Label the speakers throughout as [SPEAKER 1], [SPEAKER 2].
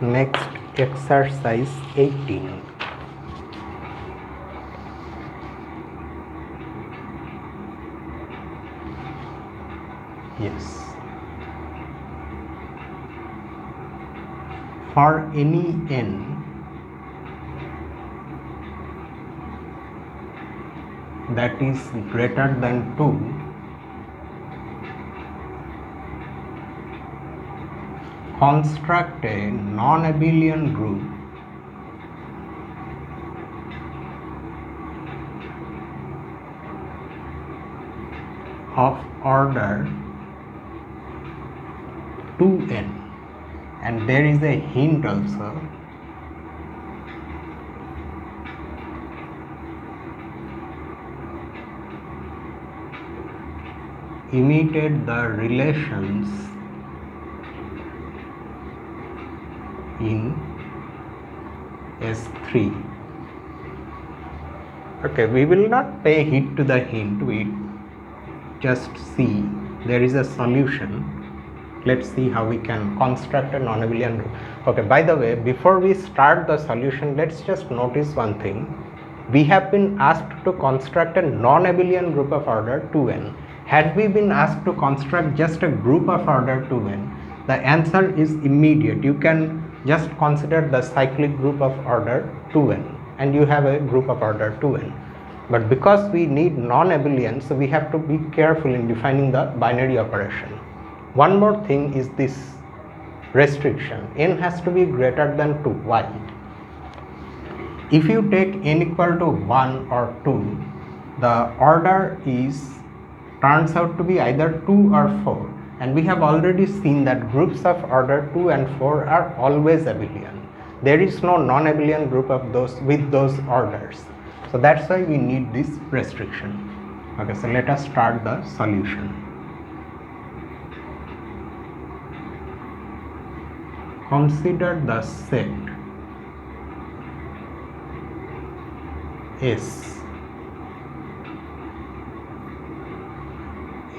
[SPEAKER 1] Next, exercise 18. Yes. For any n that is greater than 2, construct a non-abelian group of order 2n, and there is a hint also. Imitate the relations in S3. Okay, we will not pay heed to the hint, we just see there is a solution. Let's see how we can construct a non-abelian group. Okay, by the way, before we start the solution, let's just notice one thing. We have been asked to construct a non-abelian group of order 2n. Had we been asked to construct just a group of order 2n, the answer is immediate. You can just consider the cyclic group of order 2n and you have a group of order 2n. But because we need non-abelian, so we have to be careful in defining the binary operation. One more thing is this restriction: n has to be greater than 2. Why? If you take n equal to 1 or 2, the order turns out to be either 2 or 4, and we have already seen that groups of order 2 and 4 are always abelian. There is no non-abelian group of those with those orders. So that's why we need this restriction. Okay, so let us start the solution. Consider the set S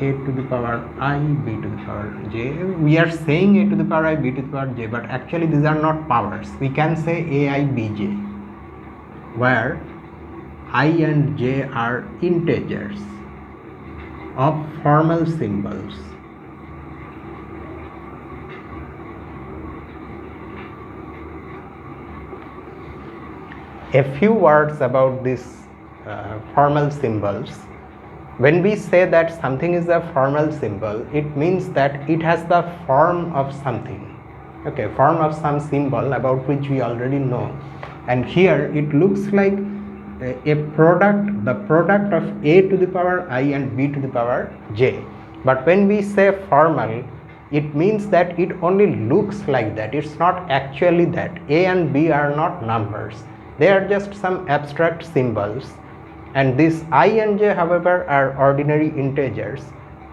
[SPEAKER 1] a to the power I, b to the power j. We are saying a to the power I, b to the power j, but actually these are not powers. We can say ai, bj, where I and j are integers of formal symbols. A few words about these formal symbols. When we say that something is a formal symbol, it means that it has the form of something. Okay, form of some symbol about which we already know. And here it looks like a product, the product of a to the power I and b to the power j. But when we say formal, it means that it only looks like that. It's not actually that. A and b are not numbers. They are just some abstract symbols. And this I and j, however, are ordinary integers,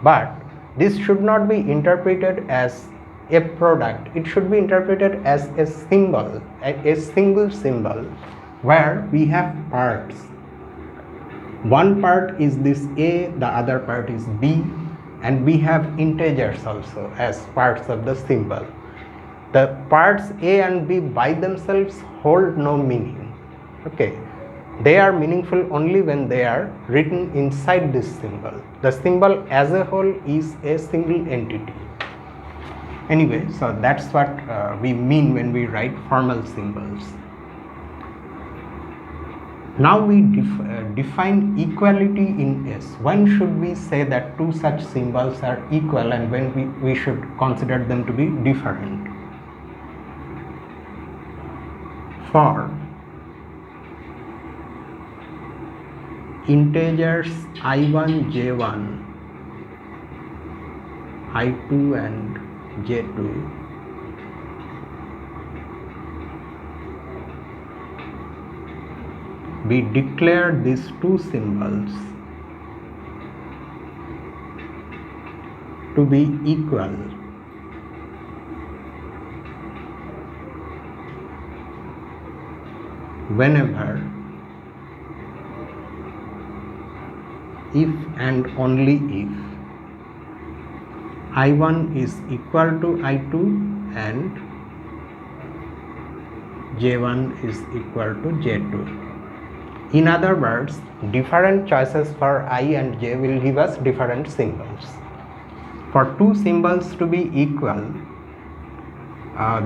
[SPEAKER 1] but this should not be interpreted as a product. It should be interpreted as a symbol, a single symbol, where we have parts. One part is this a, the other part is b, and we have integers also as parts of the symbol. The parts a and b by themselves hold no meaning. Okay. They are meaningful only when they are written inside this symbol. The symbol as a whole is a single entity. Anyway, so that's what we mean when we write formal symbols. Now we define equality in S. When should we say that two such symbols are equal and when we should consider them to be different? For integers I1, J1, I2 and J2, we declare these two symbols to be equal whenever, if and only if I1 is equal to I2 and J1 is equal to J2. In other words, different choices for I and J will give us different symbols. For two symbols to be equal,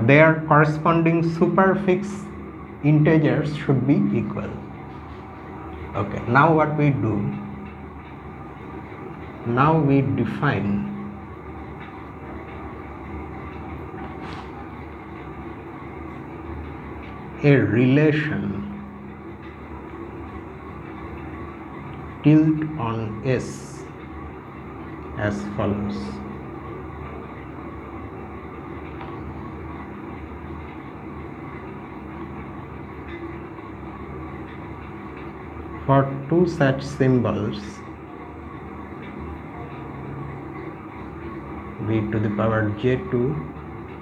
[SPEAKER 1] their corresponding superfix integers should be equal. Okay, now what we do? Now we define a relation tilt on S as follows. For two such symbols, v to the power j2,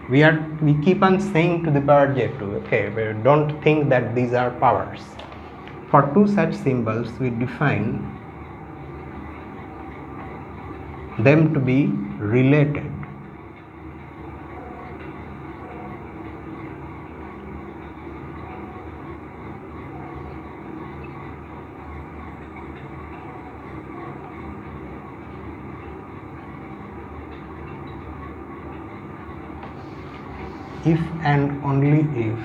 [SPEAKER 1] we keep on saying to the power j2, okay, we don't think that these are powers. For two such symbols, we define them to be related. If and only if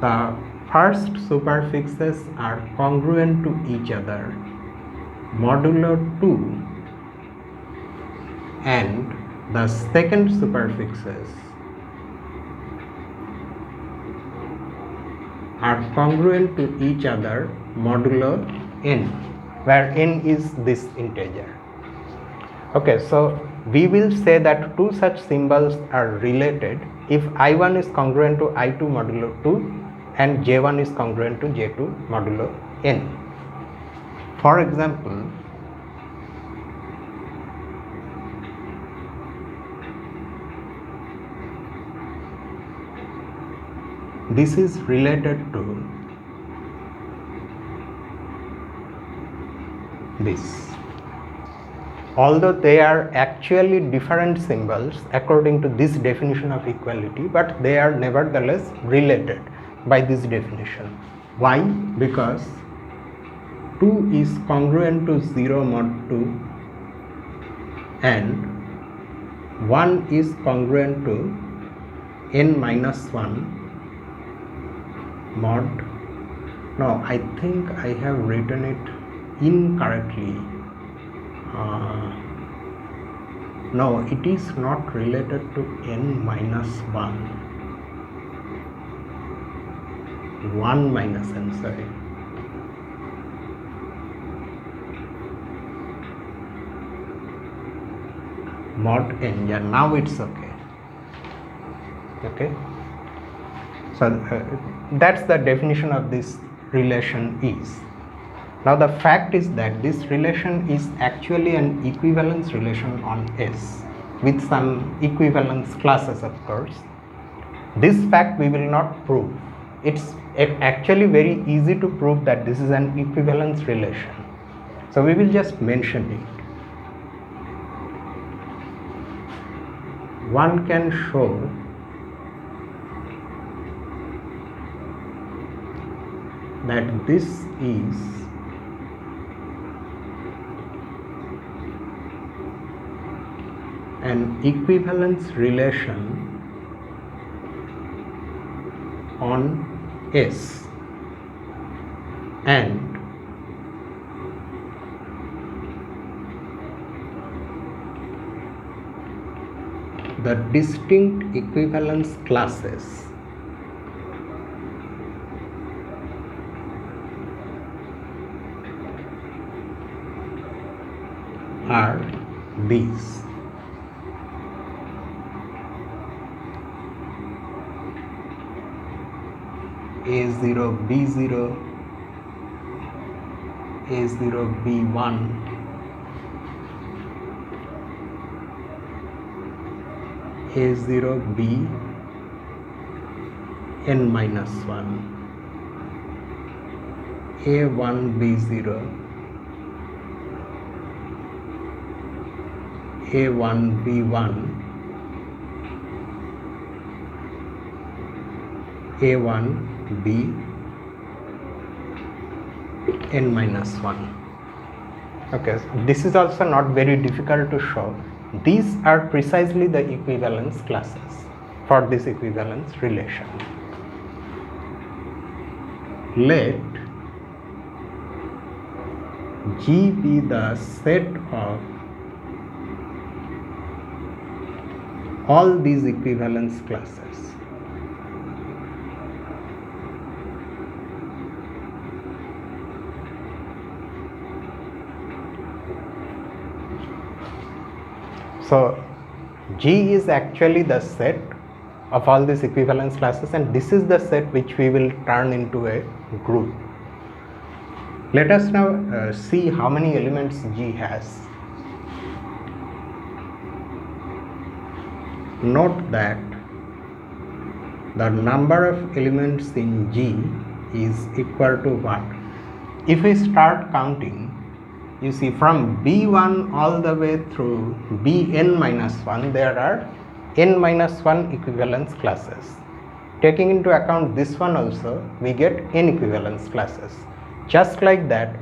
[SPEAKER 1] the first superfixes are congruent to each other modulo 2 and the second superfixes are congruent to each other modulo n, where n is this integer. Okay, so we will say that two such symbols are related if I1 is congruent to I2 modulo 2 and J1 is congruent to J2 modulo n. For example, this is related to this. Although they are actually different symbols according to this definition of equality, but they are nevertheless related by this definition. Why? Because 2 is congruent to 0 mod 2 and 1 is congruent to n minus 1 mod. No, I think I have written it incorrectly. No, it is not related to n minus 1. 1 minus n, sorry. Mod n, yeah, now it's okay. Okay. So that's the definition of this relation is. Now the fact is that this relation is actually an equivalence relation on S with some equivalence classes, of course. This fact we will not prove. It's actually very easy to prove that this is an equivalence relation. So we will just mention it. One can show that this is an equivalence relation on S and the distinct equivalence classes are these. A0 B0, A0 B1, A0 B n minus 1, A1 B0, A1 B1, A1 B n minus 1. Okay, so this is also not very difficult to show. These are precisely the equivalence classes for this equivalence relation. Let G be the set of all these equivalence classes. So G is actually the set of all these equivalence classes, and this is the set which we will turn into a group. Let us now see how many elements G has. Note that the number of elements in G is equal to what? If we start counting, you see from B1 all the way through Bn minus 1, there are n minus 1 equivalence classes. Taking into account this one also, we get n equivalence classes. Just like that,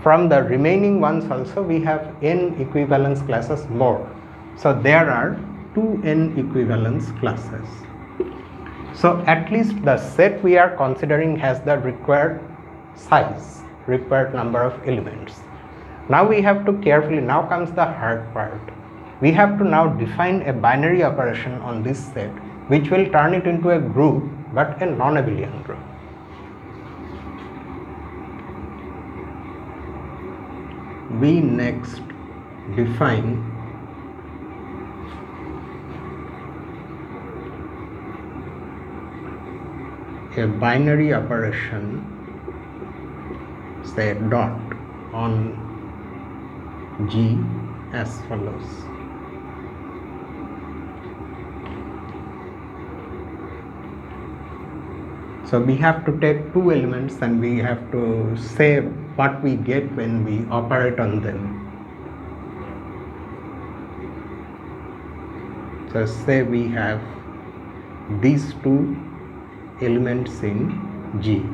[SPEAKER 1] from the remaining ones also we have n equivalence classes more. So there are 2n equivalence classes. So at least the set we are considering has the required size, required number of elements. Now we have to carefully, now comes the hard part. We have to now define a binary operation on this set which will turn it into a group, but a non-abelian group. We next define a binary operation, say dot, on G as follows. So we have to take two elements and we have to say what we get when we operate on them. So say we have these two elements in G.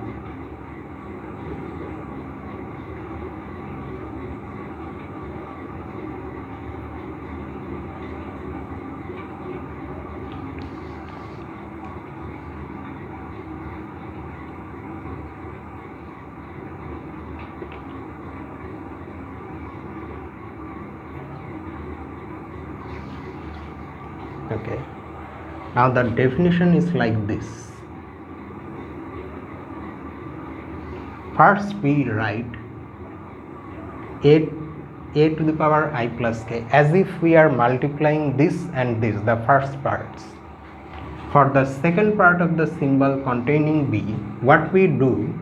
[SPEAKER 1] Okay, now the definition is like this. First we write a to the power I plus k as if we are multiplying this and this, the first parts. For the second part of the symbol containing b, what we do,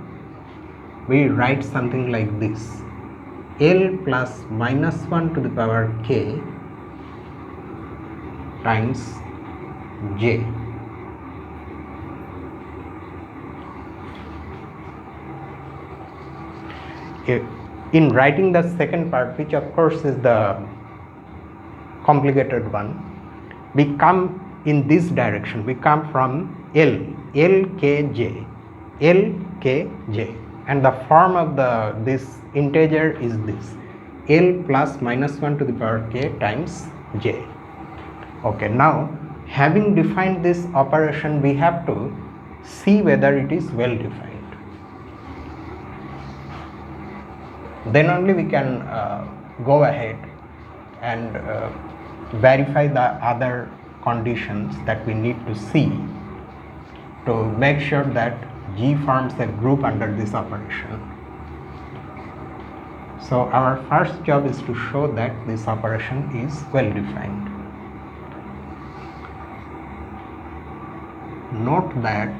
[SPEAKER 1] we write something like this: L plus minus 1 to the power k times j. In writing the second part, which of course is the complicated one, we come in this direction. We come from L k j, and the form of this integer is this: L plus minus 1 to the power k times j. Okay, now having defined this operation, we have to see whether it is well defined. Then only we can go ahead and verify the other conditions that we need to see to make sure that G forms a group under this operation. So our first job is to show that this operation is well defined. Note that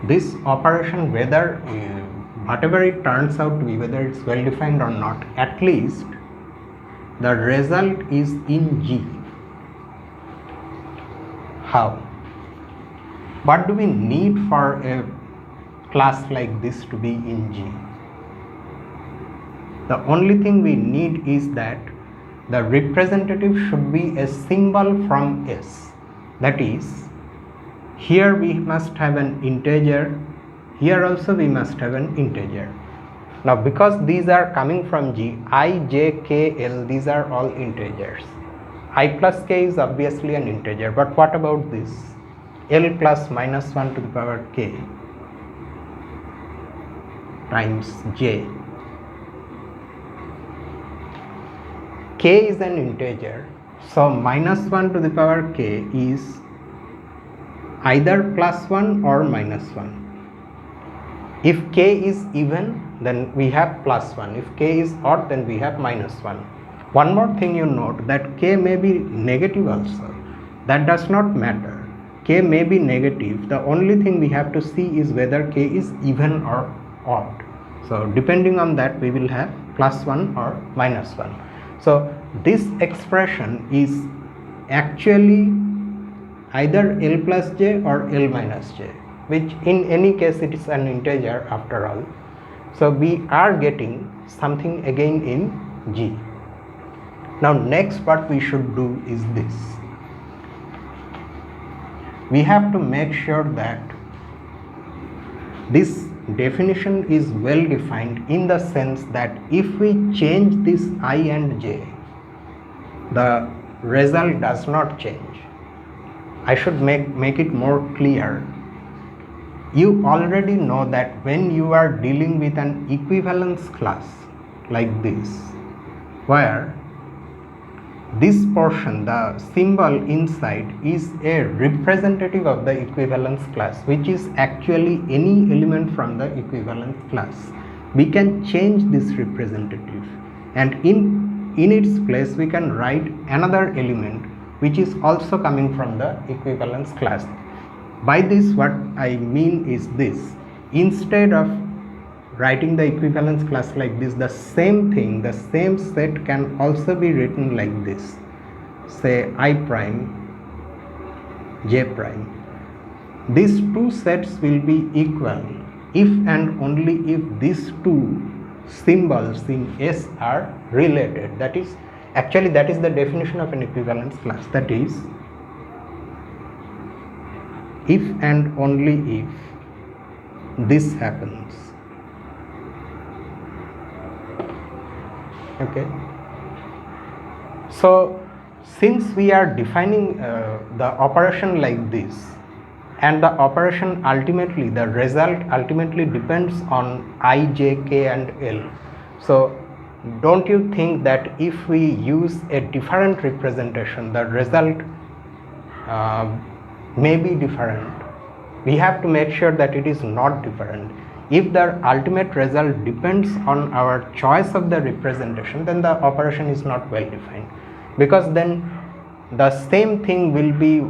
[SPEAKER 1] this operation, whether whatever it turns out to be, whether it's well defined or not, at least the result is in G. How? What do we need for a class like this to be in G. The only thing we need is that the representative should be a symbol from S. That is, here we must have an integer, here also we must have an integer. Now because these are coming from G, I, J, K, L, these are all integers. I plus K is obviously an integer, but what about this? L plus minus 1 to the power K times J. K is an integer, so minus 1 to the power K is either plus 1 or minus 1. If K is even, then we have plus 1. If K is odd, then we have minus 1. One more thing you note, that K may be negative also. That does not matter. K may be negative. The only thing we have to see is whether K is even or odd. So depending on that, we will have plus 1 or minus 1. So this expression is actually either L plus J or L minus J, which in any case it is an integer after all. So we are getting something again in G. Now next what we should do is this. We have to make sure that this definition is well defined, in the sense that if we change this I and J, the result does not change. I should make it more clear. You already know that when you are dealing with an equivalence class like this, where this portion, the symbol inside, is a representative of the equivalence class, which is actually any element from the equivalence class, we can change this representative, and in its place we can write another element which is also coming from the equivalence class. By this, what I mean is this: instead of writing the equivalence class like this, the same thing, the same set can also be written like this. Say I prime, J prime. These two sets will be equal if and only if these two symbols in S are related. That is, actually that is the definition of an equivalence class. That is, if and only if this happens. Okay, so since we are defining the operation like this, and the operation ultimately, the result ultimately depends on I, J, K and L, so don't you think that if we use a different representation, the result may be different? We have to make sure that it is not different. If the ultimate result depends on our choice of the representation, then the operation is not well defined, because then the same thing will be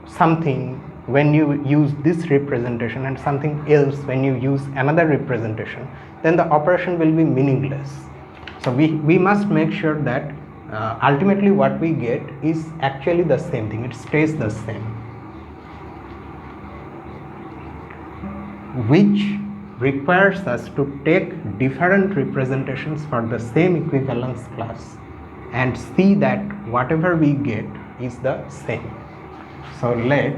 [SPEAKER 1] something when you use this representation and something else when you use another representation, then the operation will be meaningless. So we must make sure that ultimately what we get is actually the same thing, it stays the same, which requires us to take different representations for the same equivalence class and see that whatever we get is the same. So let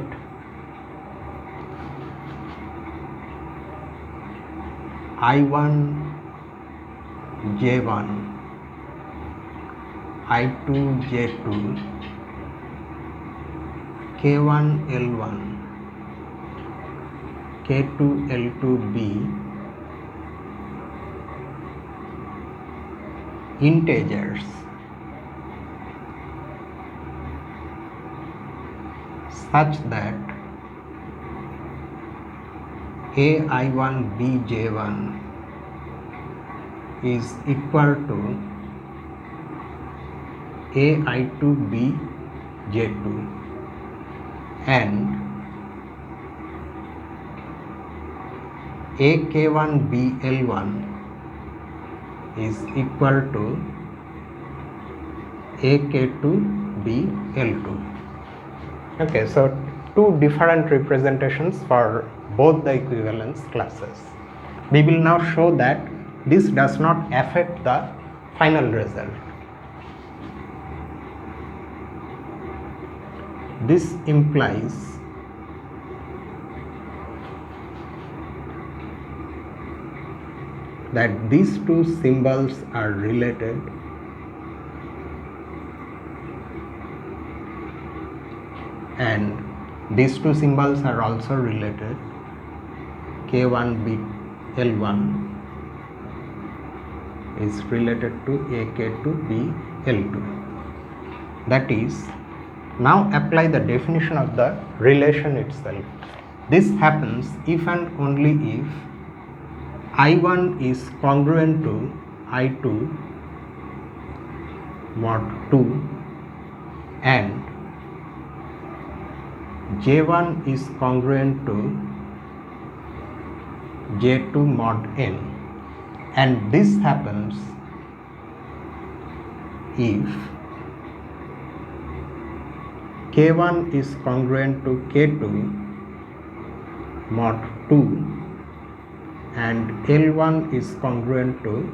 [SPEAKER 1] I1 J1, I2 J2, K1 L1, K2 L2 be integers such that AI1 BJ1 is equal to AI2 BJ2 and AK1 BL1 is equal to AK2 BL2. Okay, so two different representations for both the equivalence classes. We will now show that this does not affect the final result. This implies that these two symbols are related and these two symbols are also related. K1 bit L1 is related to AK2 B L2. That is, now apply the definition of the relation itself. This happens if and only if I1 is congruent to I2 mod 2 and J1 is congruent to J2 mod n, and this happens if K1 is congruent to K2 mod 2 and L1 is congruent to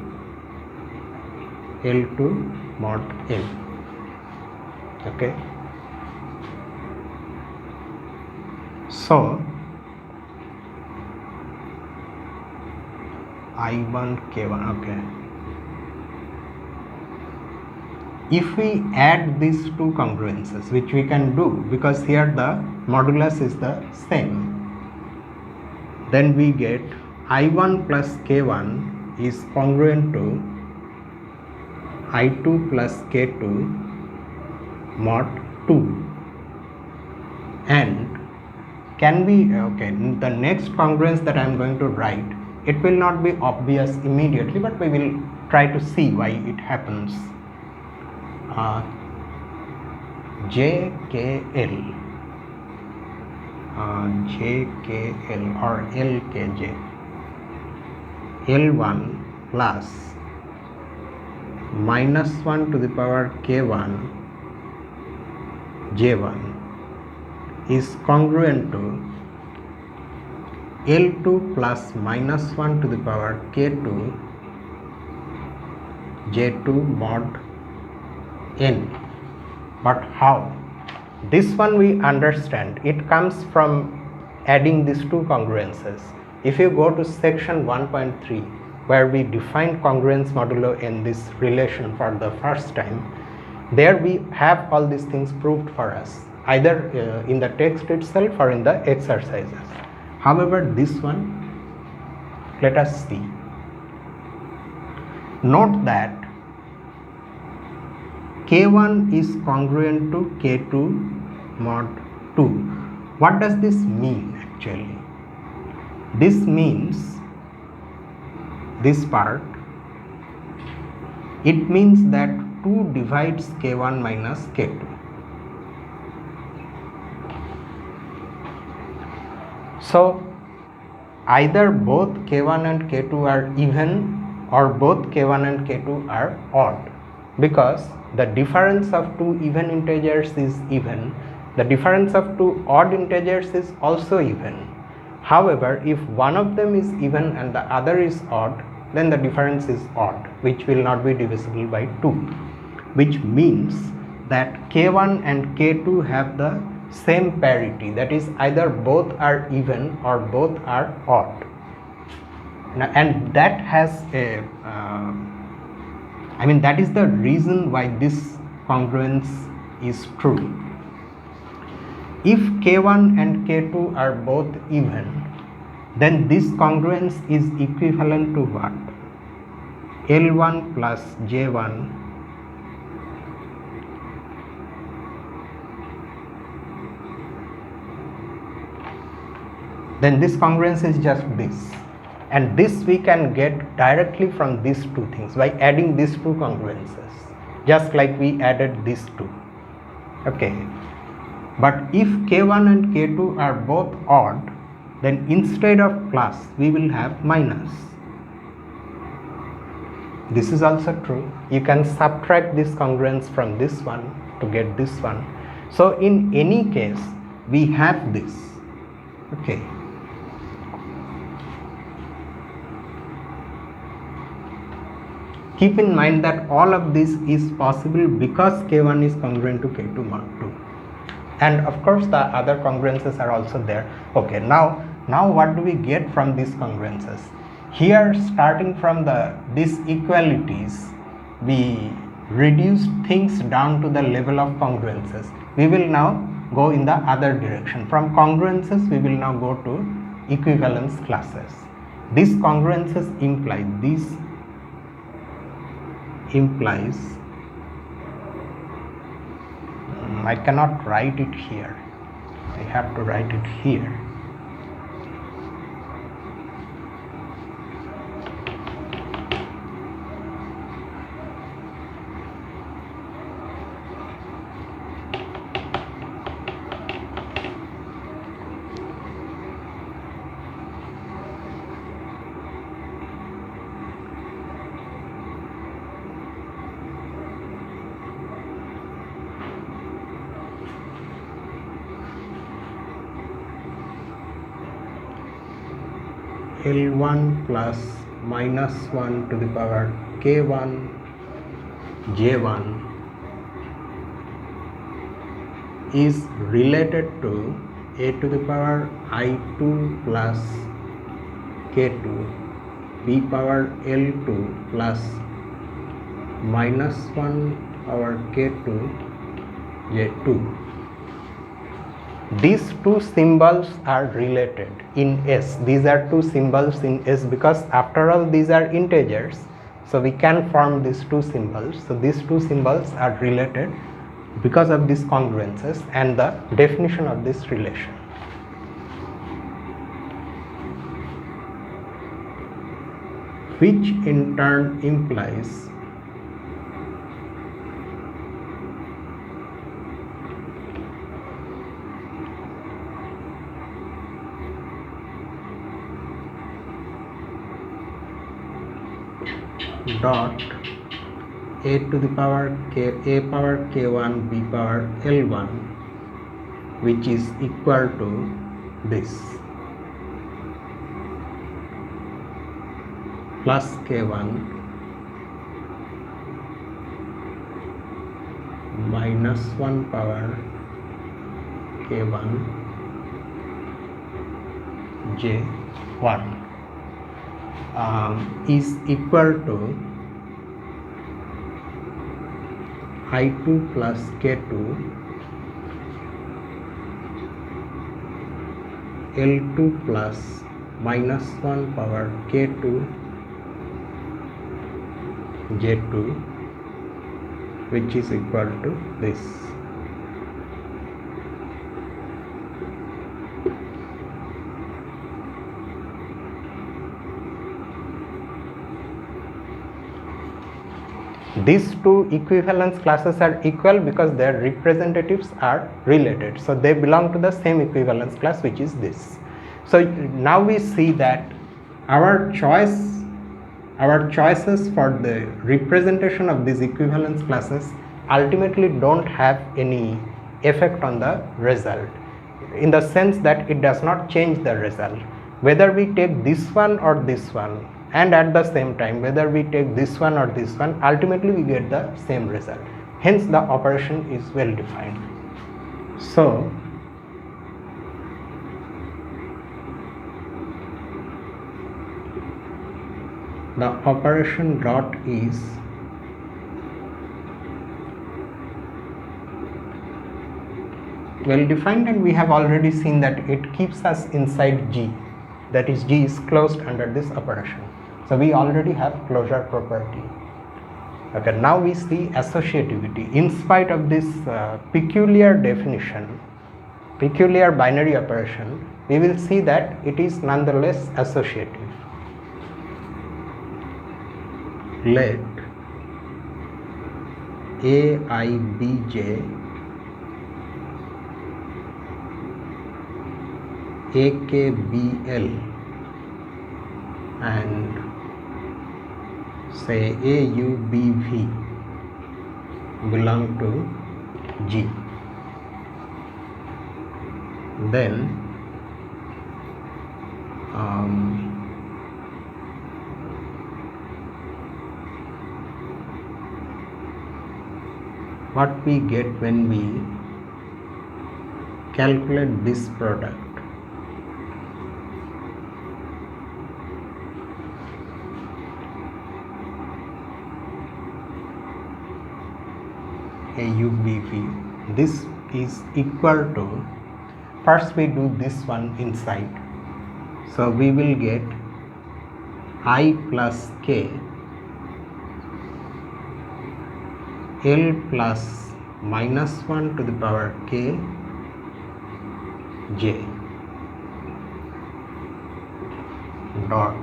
[SPEAKER 1] L2 mod n. Okay. So I1 K1. Okay. If we add these two congruences, which we can do because here the modulus is the same, then we get I1 plus K1 is congruent to I2 plus K2 mod 2, and can be okay. The next congruence that I am going to write, it will not be obvious immediately, but we will try to see why it happens. JKL or LKJ, L1 plus minus 1 to the power K1 J1 is congruent to L2 plus minus 1 to the power K2 J2 mod n. But how? This one we understand. It comes from adding these two congruences. If you go to section 1.3, where we define congruence modulo in this relation for the first time, there we have all these things proved for us, either in the text itself or in the exercises. However, this one, let us see. Note that K1 is congruent to K2 mod 2. What does this mean actually? This means, this part, it means that 2 divides K1 minus K2. So either both K1 and K2 are even or both K1 and K2 are odd, because the difference of two even integers is even, the difference of two odd integers is also even. However, if one of them is even and the other is odd, then the difference is odd, which will not be divisible by 2, which means that K1 and K2 have the same parity, that is either both are even or both are odd. Now, and that has a that is the reason why this congruence is true. If K1 and K2 are both even, then this congruence is equivalent to what? L1 plus J1 then this congruence is just this, and this we can get directly from these two things by adding these two congruences, just like we added these two. Okay, but if K1 and K2 are both odd, then instead of plus we will have minus. This is also true. You can subtract this congruence from this one to get this one. So in any case, we have this. Okay. Keep in mind that all of this is possible because K1 is congruent to K2 mod 2. And of course the other congruences are also there. Okay, now what do we get from these congruences? Here, starting from these equalities, we reduce things down to the level of congruences. We will now go in the other direction. From congruences, we will now go to equivalence classes. These congruences implies I cannot write it here. I have to write it here. L1 plus minus 1 to the power K1 J1 is related to a to the power I2 plus K2 b power L2 plus minus 1 power K2 J2. These two symbols are related in S. These are two symbols in S because after all these are integers. So we can form these two symbols. So these two symbols are related because of these congruences and the definition of this relation. Which in turn implies dot a to the power k a power k1 b power l1 which is equal to this plus k1 minus 1 power k1 j1 is equal to I2 plus K2 L2 plus minus 1 power K2 J2 which is equal to this. These two equivalence classes are equal because their representatives are related. So they belong to the same equivalence class, which is this. So now we see that our choices for the representation of these equivalence classes ultimately don't have any effect on the result, in the sense that it does not change the result. Whether we take this one or this one, and at the same time whether we take this one or this one, ultimately we get the same result. Hence the operation is well defined. So the operation dot is well defined, and we have already seen that it keeps us inside G, that is G is closed under this operation. So we already have closure property. Okay, now we see associativity. In spite of this peculiar definition, peculiar binary operation, we will see that it is nonetheless associative. Let Aibj AKBL and say AUBV belong to G. then what we get when we calculate this product. AUBV, this is equal to, first we do this one inside, so we will get I plus K L plus minus 1 to the power K J dot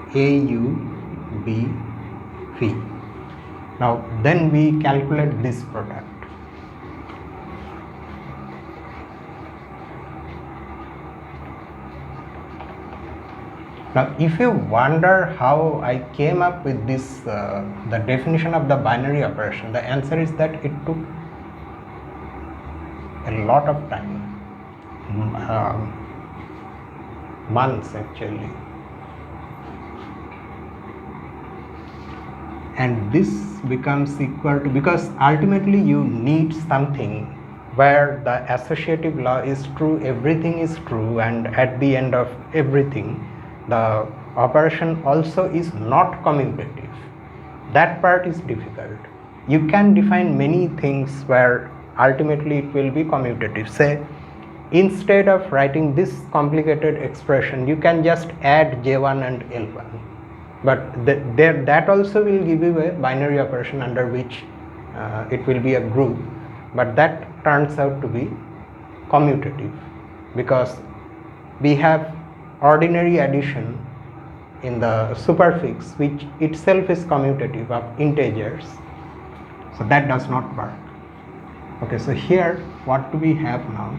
[SPEAKER 1] AUBV. Now then we calculate this product. Now if you wonder how I came up with this, the definition of the binary operation, the answer is that it took a lot of time, months actually. And this becomes equal to, because ultimately you need something where the associative law is true, everything is true, and at the end of everything the operation also is not commutative. That part is difficult. You can define many things where ultimately it will be commutative. Say, instead of writing this complicated expression, you can just add J1 and L1. But that also will give you a binary operation under which it will be a group, but that turns out to be commutative because we have ordinary addition in the superfix which itself is commutative of integers, so that does not work. Okay, so here what do we have now?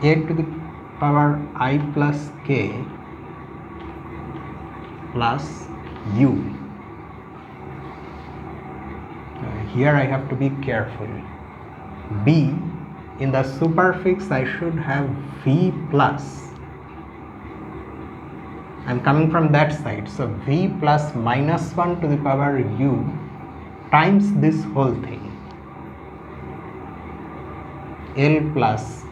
[SPEAKER 1] A to the power I plus K plus U. Here I have to be careful. B, in the superfix I should have V plus. I am coming from that side, so V plus minus 1 to the power U times this whole thing. L plus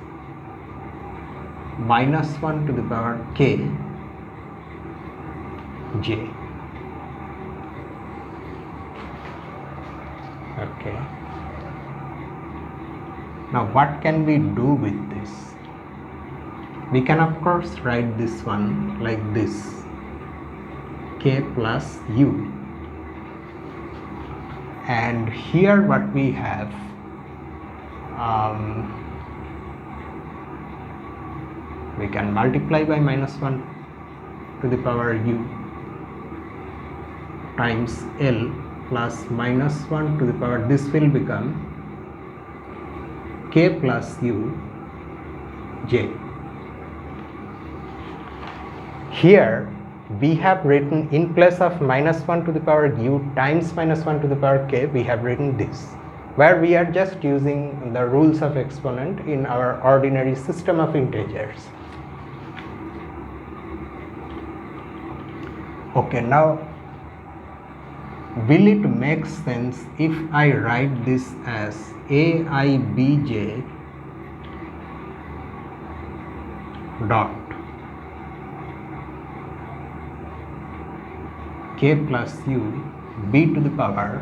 [SPEAKER 1] minus 1 to the power K J. Okay. Now what can we do with this? We can of course write this one like this, K plus U, and here what we have, we can multiply by minus 1 to the power U times L plus minus 1 to the power, this will become K plus U J. Here we have written, in place of minus 1 to the power U times minus 1 to the power K, we have written this, where we are just using the rules of exponent in our ordinary system of integers. Okay, now will it make sense if I write this as AIBJ dot K plus U B to the power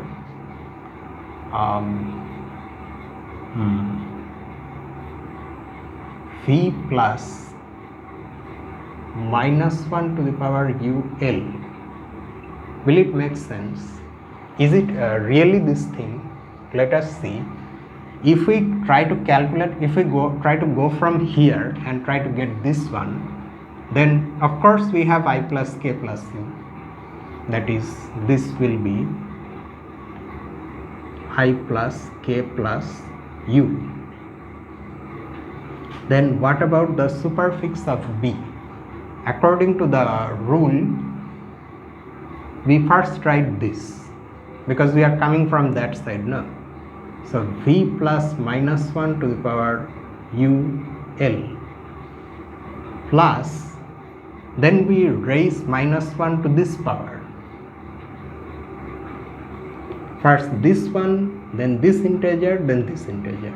[SPEAKER 1] V plus minus 1 to the power UL? Will it make sense? Is it really this thing? Let us see. If we try to calculate, if we try to go from here and try to get this one, then of course we have I plus K plus U, that is, this will be I plus K plus U. Then what about the superfix of B? According to the rule, we first write this because we are coming from that side, no? So v plus minus 1 to the power u l plus, then we raise minus 1 to this power. First this one, then this integer, then this integer.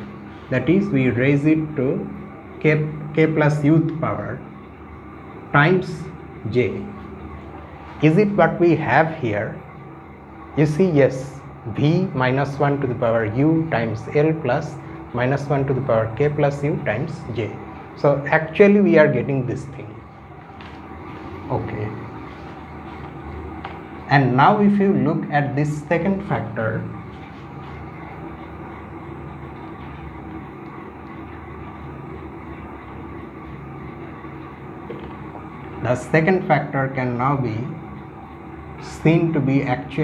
[SPEAKER 1] That is, we raise it to k plus uth power times j. Is it what we have here? You see, yes, v minus 1 to the power u times l plus minus 1 to the power k plus u times j. So actually we are getting this thing. Okay. And now if you look at this second factor, the second factor can now be seen to be actually